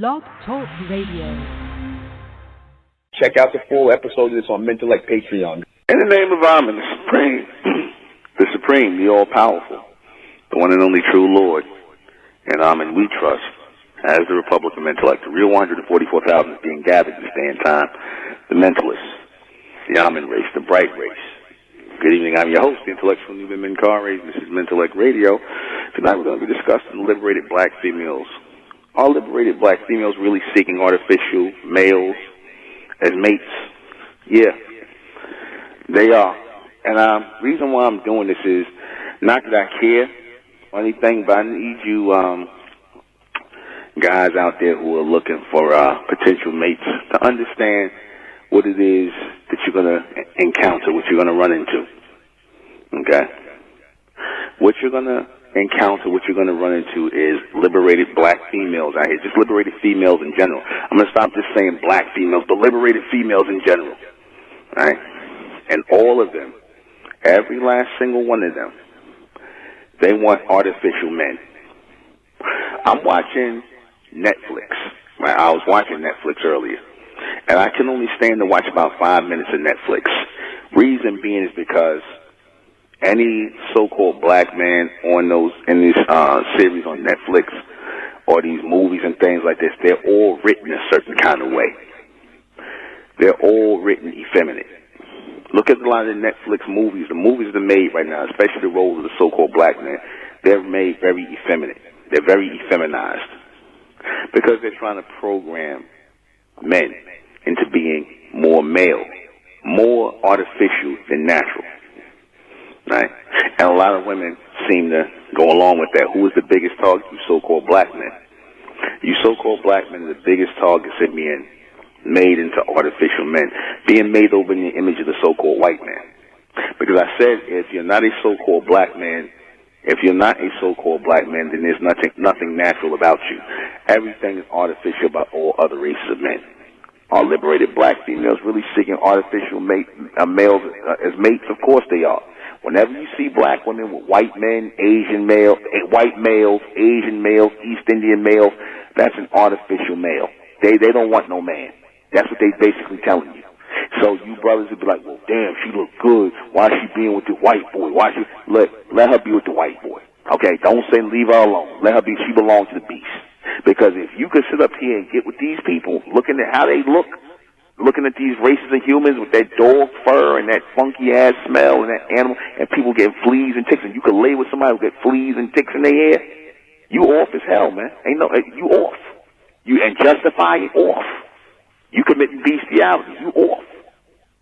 Blog Talk Radio. Check out the full episode of this on Mentellect Patreon. In the name of Amen, the Supreme, the All-Powerful, the one and only true Lord, and Amen we trust, as the Republic of Mentellect, the real 144,000 is being gathered this day and time, the Mentalists, the Amen race, the Bright race. Good evening, I'm your host, the intellectual New Women Car Race. This is Mentellect Radio. Tonight we're going to be discussing liberated black females. Are liberated black females really seeking artificial males as mates? Yeah, they are. And the reason why I'm doing this is not that I care or anything, but I need you guys out there who are looking for potential mates to understand what it is that you're going to encounter, what you're going to run into. Okay? What you're going to encounter, what you're going to run into is liberated black females out here, just liberated females in general. I'm going to stop just saying black females, but liberated females in general. Right? And all of them, every last single one of them, they want artificial men. I'm watching Netflix. Right? I was watching Netflix earlier, and I can only stand to watch about 5 minutes of Netflix. Reason being is because any so-called black man in this series on Netflix or these movies and things like this, they're all written a certain kind of way. They're all written effeminate. Look at a lot of the Netflix movies. The movies that are made right now, especially the roles of the so-called black man, they're made very effeminate. They're very effeminized because they're trying to program men into being more male, more artificial than natural. Right? And a lot of women seem to go along with that. Who is the biggest target? You so-called black men. You so-called black men are the biggest targets in being made into artificial men, being made over in the image of the so-called white man. Because I said, if you're not a so-called black man, then there's nothing natural about you. Everything is artificial about all other races of men. Are liberated black females really seeking artificial males as mates? Of course they are. Whenever you see black women with white men, white males, Asian males, East Indian males, that's an artificial male. They don't want no man. That's what they basically telling you. So you brothers would be like, well, damn, she look good. Why is she being with the white boy? Let her be with the white boy. Okay, don't say leave her alone. Let her be. She belongs to the beast. Because if you could sit up here and get with these people, looking at how they look, looking at these races of humans with that dog fur and that funky ass smell and that animal, and people getting fleas and ticks, and you could lay with somebody who get fleas and ticks in their hair, you off as hell, man. You off. And justify it off. You committing bestiality, you off.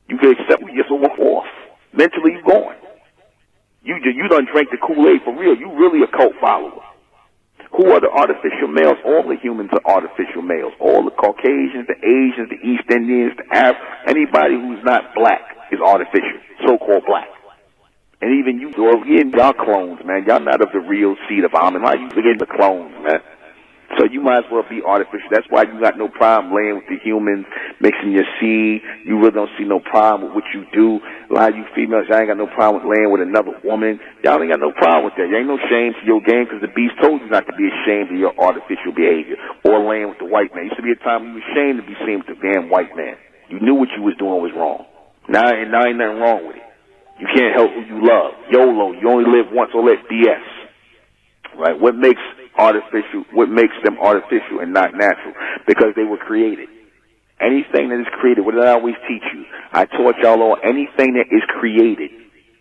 You can accept you just off. Mentally you gone. You done drank the Kool-Aid for real. You really a cult follower. Who are the artificial males? All the humans are artificial males. All the Caucasians, the Asians, the East Indians, the Arabs, anybody who's not black is artificial, so-called black. And even y'all clones, man. Y'all not of the real seed of Amen. Why you forgetting the clones, man? So you might as well be artificial. That's why you got no problem laying with the humans, mixing your seed. You really don't see no problem with what you do. A lot of you females, y'all ain't got no problem with laying with another woman. Y'all ain't got no problem with that. You ain't no shame to your game because the beast told you not to be ashamed of your artificial behavior or laying with the white man. Used to be a time when you were ashamed to be seen with the damn white man. You knew what you was doing was wrong. Now ain't nothing wrong with it. You can't help who you love. YOLO, you only live once, all that BS. Right? What makes them artificial and not natural? Because they were created. Anything that is created, what did I always teach you? I taught y'all all, anything that is created.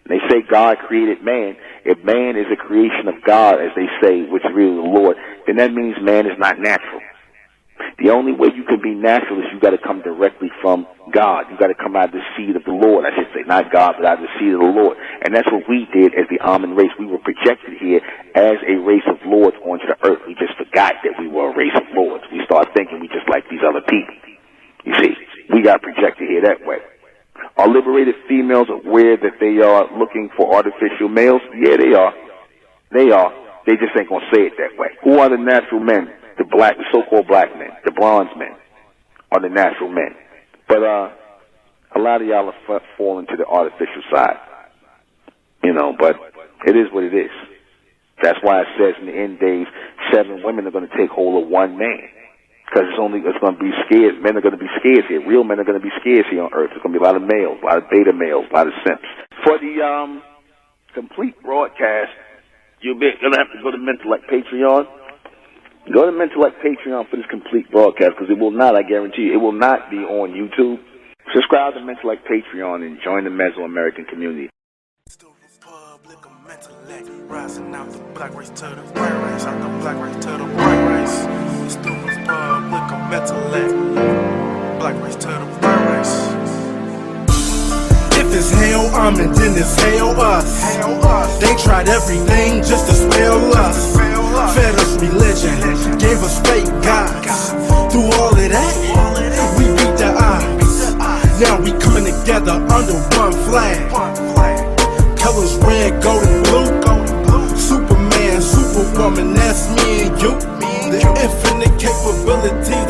They say God created man. If man is a creation of God, as they say, which is really the Lord, then that means man is not natural. The only way you can be natural is you got to come directly from God. You got to come out of the seed of the Lord. I should say, not God, but out of the seed of the Lord. And that's what we did as the Amen race. We were projected here as a race of lords onto the earth. We just forgot that we were a race of lords. We started thinking we just like these other people. You see, we got projected here that way. Are liberated females aware that they are looking for artificial males? Yeah, they are. They are. They just ain't going to say it that way. Who are the natural men? The so-called black men, the bronze men, are the natural men. But a lot of y'all are falling to the artificial side. But it is what it is. That's why it says in the end days, 7 women are going to take hold of one man. Because it's going to be scared. Men are going to be scared here. Real men are going to be scared here on Earth. There's going to be a lot of males, a lot of beta males, a lot of simps. For the complete broadcast, you're going to have to go to Mentellect Patreon. Go to Mentellect Patreon for this complete broadcast, because it will not, I guarantee you, it will not be on YouTube. Subscribe to Mentellect Patreon and join the Mesoamerican community. Rising out the black race to the white race, out the black race to the white race. It's the Republic of Mentellect, black race to the white race. If it's hell, then it's hell us. They tried everything just to spell us. Fed us religion, gave us fake gods. Through all of that, we beat the odds. Now we coming together under one flag. Colors red, gold, and blue. Superman, Superwoman, that's me and you. The infinite capabilities